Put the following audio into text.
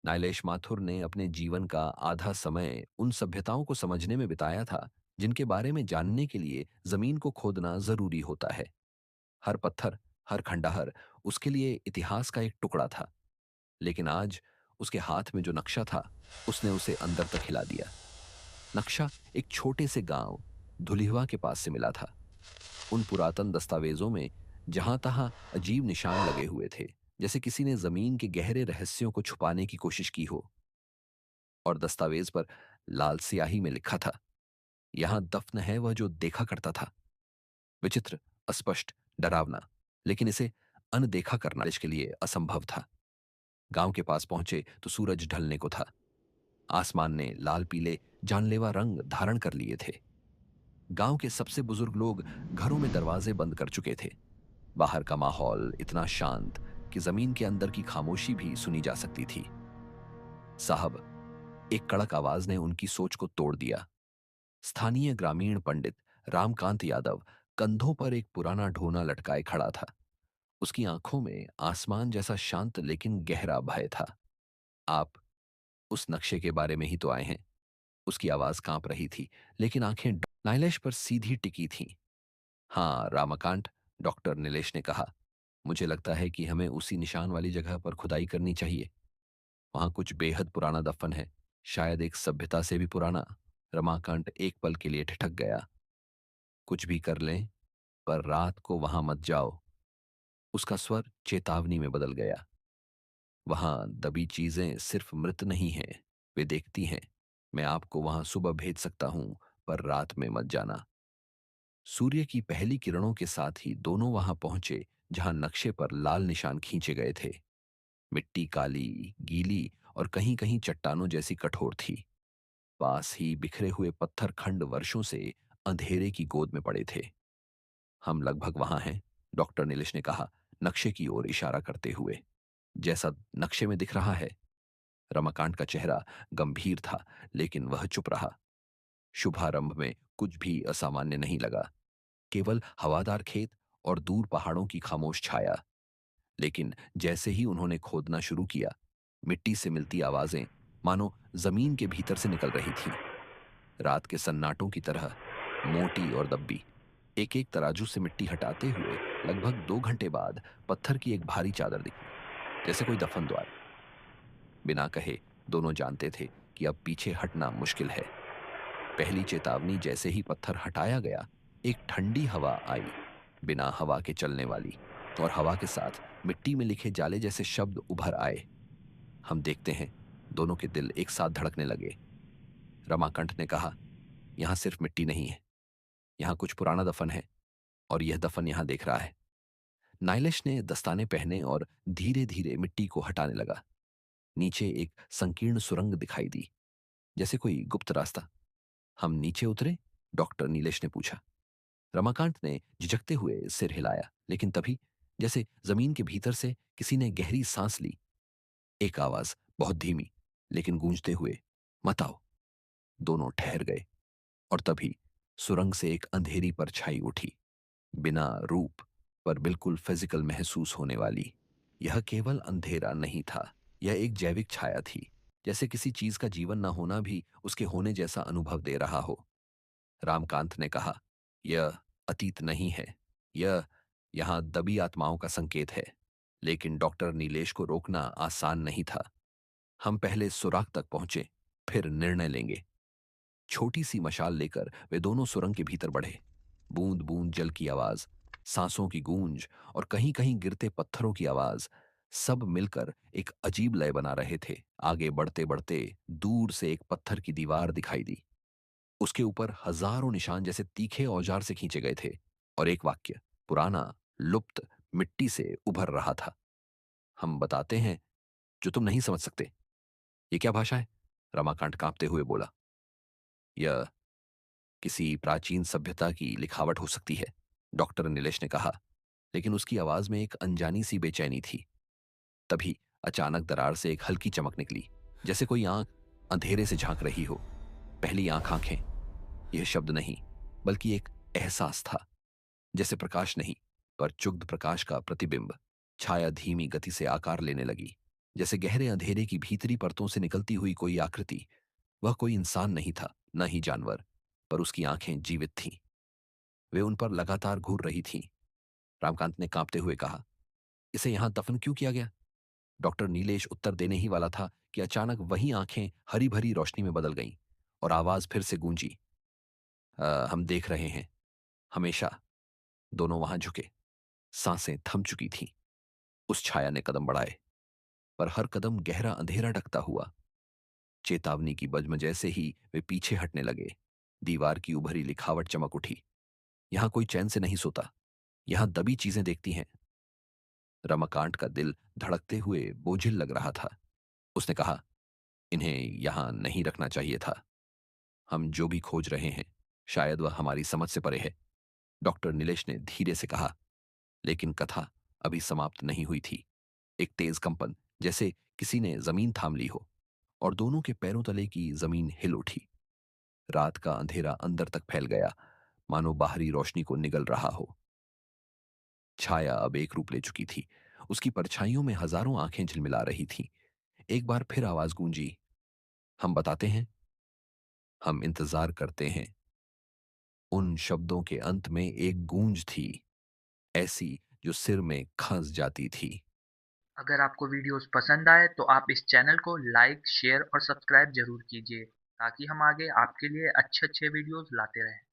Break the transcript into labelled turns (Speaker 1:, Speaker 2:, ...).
Speaker 1: नाइलेश माथुर ने अपने जीवन का आधा समय उन सभ्यताओं को समझने में बिताया था जिनके बारे में जानने के लिए जमीन को खोदना जरूरी होता है। हर पत्थर, हर खंडहर उसके लिए इतिहास का एक टुकड़ा था। लेकिन आज उसके हाथ में जो नक्शा था, उसने उसे अंदर तक हिला दिया। नक्शा एक छोटे से गांव धुलिहवा के पास से मिला था। उन पुरातन दस्तावेजों में जहां तहां अजीब निशान लगे हुए थे, जैसे किसी ने जमीन के गहरे रहस्यों को छुपाने की कोशिश की हो। और दस्तावेज पर लाल स्याही में लिखा था, यहां दफन है वह जो देखा करता था। विचित्र, अस्पष्ट, डरावना, लेकिन इसे अनदेखा करना इसके लिए असंभव था। गांव के पास पहुंचे तो सूरज ढलने को था। आसमान ने लाल पीले जानलेवा रंग धारण कर लिए थे। गांव के सबसे बुजुर्ग लोग घरों में दरवाजे बंद कर चुके थे। बाहर का माहौल इतना शांत कि जमीन के अंदर की खामोशी भी सुनी जा सकती थी। साहब, एक कड़क आवाज ने उनकी सोच को तोड़ दिया। स्थानीय ग्रामीण पंडित रामकांत यादव कंधों पर एक पुराना ढोना लटकाए खड़ा था। उसकी आंखों में आसमान जैसा शांत लेकिन गहरा भय था। आप उस नक्शे के बारे में ही तो आए हैं। उसकी आवाज कांप रही थी, लेकिन आंखें नाइलेश पर सीधी टिकी थीं। हाँ रामाकांत, डॉक्टर नीलेश ने कहा, मुझे लगता है कि हमें उसी निशान वाली जगह पर खुदाई करनी चाहिए। वहां कुछ बेहद पुराना दफन है, शायद एक सभ्यता से भी पुराना। रमाकांत एक पल के लिए ठिठक गया। कुछ भी कर लें, पर रात को वहां मत जाओ। उसका स्वर चेतावनी में बदल गया। वहां दबी चीजें सिर्फ मृत नहीं हैं, वे देखती हैं। मैं आपको वहां सुबह भेज सकता हूं, पर रात में मत जाना। सूर्य की पहली किरणों के साथ ही दोनों वहां पहुंचे जहां नक्शे पर लाल निशान खींचे गए थे। मिट्टी काली, गीली और कहीं कहीं चट्टानों जैसी कठोर थी। पास ही बिखरे हुए पत्थर खंड वर्षों से अंधेरे की गोद में पड़े थे। हम लगभग वहां हैं, डॉक्टर नीलेश ने कहा, नक्शे की ओर इशारा करते हुए। जैसा नक्शे में दिख रहा है। रमाकांत का चेहरा गंभीर था, लेकिन वह चुप रहा। शुभारंभ में कुछ भी असामान्य नहीं लगा, केवल हवादार खेत और दूर पहाड़ों की खामोश छाया। लेकिन जैसे ही उन्होंने खोदना शुरू किया, मिट्टी से मिलती आवाजें मानो जमीन के भीतर से निकल रही थीं। रात के सन्नाटों की तरह, मोटी और दब्बी। एक एक तराजू से मिट्टी हटाते हुए लगभग 2 घंटे बाद पत्थर की एक भारी चादर दिखी, जैसे कोई दफन द्वार। बिना कहे दोनों जानते थे कि अब पीछे हटना मुश्किल है। पहली चेतावनी जैसे ही पत्थर हटाया गया, एक ठंडी हवा आई, बिना हवा के चलने वाली। और हवा के साथ मिट्टी में लिखे जाले जैसे शब्द उभर आए। हम देखते हैं, दोनों के दिल एक साथ धड़कने लगे। रमाकांत ने कहा, यहां सिर्फ मिट्टी नहीं है, यहां कुछ पुराना दफन है, और यह दफन यहां देख रहा है। नाइलेश ने दस्ताने पहने और धीरे धीरे मिट्टी को हटाने लगा। नीचे एक संकीर्ण सुरंग दिखाई दी, जैसे कोई गुप्त रास्ता। हम नीचे उतरे? डॉक्टर नीलेश ने पूछा। रमाकांत ने झिझकते हुए सिर हिलाया, लेकिन तभी जैसे जमीन के भीतर से किसी ने गहरी सांस ली। एक आवाज, बहुत धीमी लेकिन गूंजते हुए, मत आओ। दोनों ठहर गए, और तभी सुरंग से एक अंधेरी परछाई उठी, बिना रूप, पर बिल्कुल फिजिकल महसूस होने वाली। यह केवल अंधेरा नहीं था, यह एक जैविक छाया थी, जैसे किसी चीज का जीवन न होना भी उसके होने जैसा अनुभव दे रहा हो। रामकांत ने कहा, यह अतीत नहीं है, यह यहां दबी आत्माओं का संकेत है। लेकिन डॉक्टर नीलेश को रोकना आसान नहीं था। हम पहले सुराग तक पहुंचे, फिर निर्णय लेंगे। छोटी सी मशाल लेकर वे दोनों सुरंग के भीतर बढ़े। बूंद बूंद जल की आवाज, सांसों की गूंज और कहीं कहीं गिरते पत्थरों की आवाज, सब मिलकर एक अजीब लय बना रहे थे। आगे बढ़ते बढ़ते दूर से एक पत्थर की दीवार दिखाई दी। उसके ऊपर हजारों निशान जैसे तीखे औजार से खींचे गए थे, और एक वाक्य, पुराना, लुप्त, मिट्टी से उभर रहा था, हम बताते हैं जो तुम नहीं समझ सकते। ये क्या भाषा है? रमाकांत कांपते हुए बोला। यह किसी प्राचीन सभ्यता की लिखावट हो सकती है, डॉक्टर नीलेश ने कहा, लेकिन उसकी आवाज में एक अनजानी सी बेचैनी थी। तभी अचानक दरार से एक हल्की चमक निकली, जैसे कोई आंख अंधेरे से झांक रही हो। पहली आंख आंखें, यह शब्द नहीं, बल्कि एक एहसास था। जैसे प्रकाश नहीं, पर चुग्ध प्रकाश का प्रतिबिंब। छाया धीमी गति से आकार लेने लगी। जैसे गहरे अंधेरे की भीतरी परतों से निकलती हुई कोई आकृति। वह कोई इंसान नहीं था, न ही जानवर, पर उसकी आंखें जीवित थीं। वे उन पर लगातार घूर रही थीं। रामकांत ने कांपते हुए कहा, इसे यहां दफन क्यों किया गया? डॉक्टर नीलेश उत्तर देने ही वाला था कि अचानक वही आंखें हरी भरी रोशनी में बदल गईं और आवाज फिर से गूंजी, हम देख रहे हैं, हमेशा।" दोनों वहां झुके। सांसें थम चुकी थीं। उस छाया ने कदम बढ़ाए, पर हर कदम गहरा अंधेरा ढकता हुआ। चेतावनी की बजम से ही वे पीछे हटने लगे। दीवार की उभरी लिखावट चमक उठी। यहां कोई चैन से नहीं सोता, यहां दबी चीजें देखती हैं। रमाकांत का दिल धड़कते हुए बोझिल लग रहा था। उसने कहा, इन्हें यहां नहीं रखना चाहिए था। हम जो भी खोज रहे हैं, शायद वह हमारी समझ से परे है। डॉक्टर नीलेश ने धीरे से कहा। लेकिन कथा अभी समाप्त नहीं हुई थी। एक तेज कंपन, जैसे किसी ने जमीन थाम ली हो, और दोनों के पैरों तले की जमीन हिल उठी। रात का अंधेरा अंदर तक फैल गया, मानो बाहरी रोशनी को निगल रहा हो। छाया अब एक रूप ले चुकी थी। उसकी परछाइयों में हजारों आंखें झिलमिला रही थीं। एक बार फिर आवाज गूंजी, हम बताते हैं, हम इंतजार करते हैं। उन शब्दों के अंत में एक गूंज थी, ऐसी जो सिर में खस जाती थी।
Speaker 2: अगर आपको वीडियोस पसंद आए तो आप इस चैनल को लाइक, शेयर और सब्सक्राइब ज़रूर कीजिए ताकि हम आगे आपके लिए अच्छे-अच्छे वीडियोस लाते रहें।